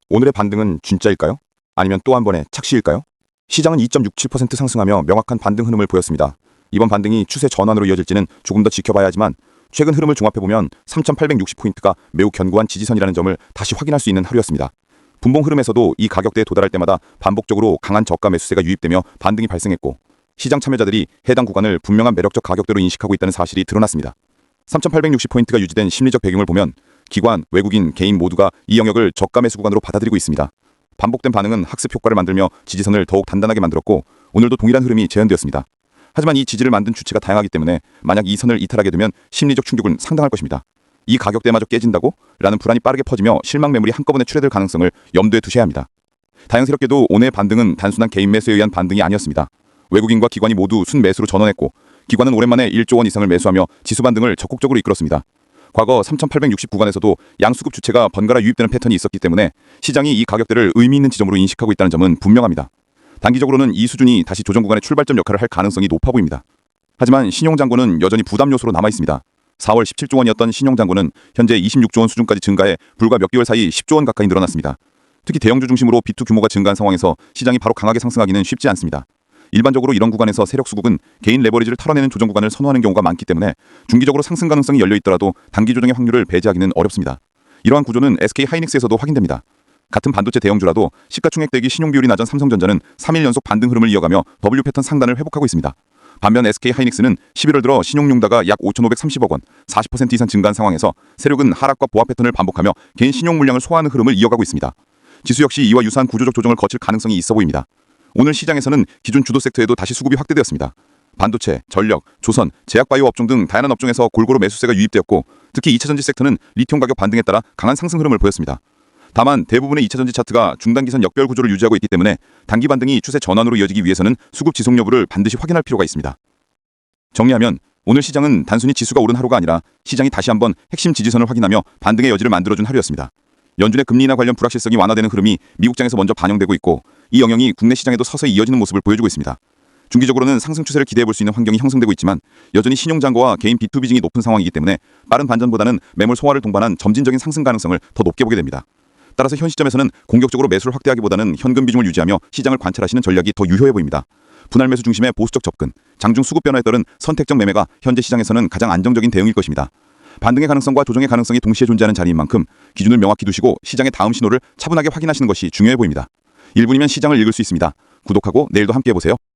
오늘의 반등은 진짜일까요? 아니면 또 한 번의 착시일까요? 시장은 2.67% 상승하며 명확한 반등 흐름을 보였습니다. 이번 반등이 추세 전환으로 이어질지는 조금 더 지켜봐야 하지만 최근 흐름을 종합해보면 3,860포인트가 매우 견고한 지지선이라는 점을 다시 확인할 수 있는 하루였습니다. 분봉 흐름에서도 이 가격대에 도달할 때마다 반복적으로 강한 저가 매수세가 유입되며 반등이 발생했고 시장 참여자들이 해당 구간을 분명한 매력적 가격대로 인식하고 있다는 사실이 드러났습니다. 3,860포인트가 유지된 심리적 배경을 보면 기관, 외국인, 개인 모두가 이 영역을 저가 매수 구간으로 받아들이고 있습니다. 반복된 반응은 학습 효과를 만들며 지지선을 더욱 단단하게 만들었고 오늘도 동일한 흐름이 재현되었습니다. 하지만 이 지지를 만든 주체가 다양하기 때문에 만약 이 선을 이탈하게 되면 심리적 충격은 상당할 것입니다. 이 가격대마저 깨진다고? 라는 불안이 빠르게 퍼지며 실망 매물이 한꺼번에 출해될 가능성을 염두에 두셔야 합니다. 다행스럽게도 오늘의 반등은 단순한 개인 매수에 의한 반등이 아니었습니다. 외국인과 기관이 모두 순매수로 전환했고 기관은 오랜만에 1조 원 이상을 매수하며 지수 반등을 적극적으로 이끌었습니다. 과거 3,860 구간에서도 양수급 주체가 번갈아 유입되는 패턴이 있었기 때문에 시장이 이 가격대를 의미 있는 지점으로 인식하고 있다는 점은 분명합니다. 단기적으로는 이 수준이 다시 조정 구간의 출발점 역할을 할 가능성이 높아 보입니다. 하지만 신용잔고는 여전히 부담 요소로 남아있습니다. 4월 17조 원이었던 신용잔고는 현재 26조 원 수준까지 증가해 불과 몇 개월 사이 10조 원 가까이 늘어났습니다. 특히 대형주 중심으로 B2 규모가 증가한 상황에서 시장이 바로 강하게 상승하기는 쉽지 않습니다. 일반적으로 이런 구간에서 세력 수급은 개인 레버리지를 털어내는 조정 구간을 선호하는 경우가 많기 때문에 중기적으로 상승 가능성이 열려 있더라도 단기 조정의 확률을 배제하기는 어렵습니다. 이러한 구조는 SK 하이닉스에서도 확인됩니다. 같은 반도체 대형주라도 시가총액 대비 신용 비율이 낮은 삼성전자는 3일 연속 반등 흐름을 이어가며 W 패턴 상단을 회복하고 있습니다. 반면 SK 하이닉스는 11월 들어 신용융자가 약 5,530억 원, 40% 이상 증가한 상황에서 세력은 하락과 보합 패턴을 반복하며 개인 신용 물량을 소화하는 흐름을 이어가고 있습니다. 지수 역시 이와 유사한 구조적 조정을 거칠 가능성이 있어 보입니다. 오늘 시장에서는 기존 주도 섹터에도 다시 수급이 확대되었습니다. 반도체, 전력, 조선, 제약바이오 업종 등 다양한 업종에서 골고루 매수세가 유입되었고 특히 2차전지 섹터는 리튬 가격 반등에 따라 강한 상승 흐름을 보였습니다. 다만 대부분의 2차전지 차트가 중단기선 역별 구조를 유지하고 있기 때문에 단기 반등이 추세 전환으로 이어지기 위해서는 수급 지속 여부를 반드시 확인할 필요가 있습니다. 정리하면 오늘 시장은 단순히 지수가 오른 하루가 아니라 시장이 다시 한번 핵심 지지선을 확인하며 반등의 여지를 만들어준 하루였습니다. 연준의 금리 인하 관련 불확실성이 완화되는 흐름이 미국장에서 먼저 반영되고 있고 이 영향이 국내 시장에도 서서히 이어지는 모습을 보여주고 있습니다. 중기적으로는 상승 추세를 기대해볼 수 있는 환경이 형성되고 있지만 여전히 신용잔고와 개인 B2 비중이 높은 상황이기 때문에 빠른 반전보다는 매물 소화를 동반한 점진적인 상승 가능성을 더 높게 보게 됩니다. 따라서 현 시점에서는 공격적으로 매수를 확대하기보다는 현금 비중을 유지하며 시장을 관찰하시는 전략이 더 유효해 보입니다. 분할 매수 중심의 보수적 접근, 장중 수급 변화에 따른 선택적 매매가 현재 시장에서는 가장 안정적인 대응일 것입니다. 반등의 가능성과 조정의 가능성이 동시에 존재하는 자리인 만큼 기준을 명확히 두시고 시장의 다음 신호를 차분하게 확인하시는 것이 중요해 보입니다. 1분이면 시장을 읽을 수 있습니다. 구독하고 내일도 함께 해보세요.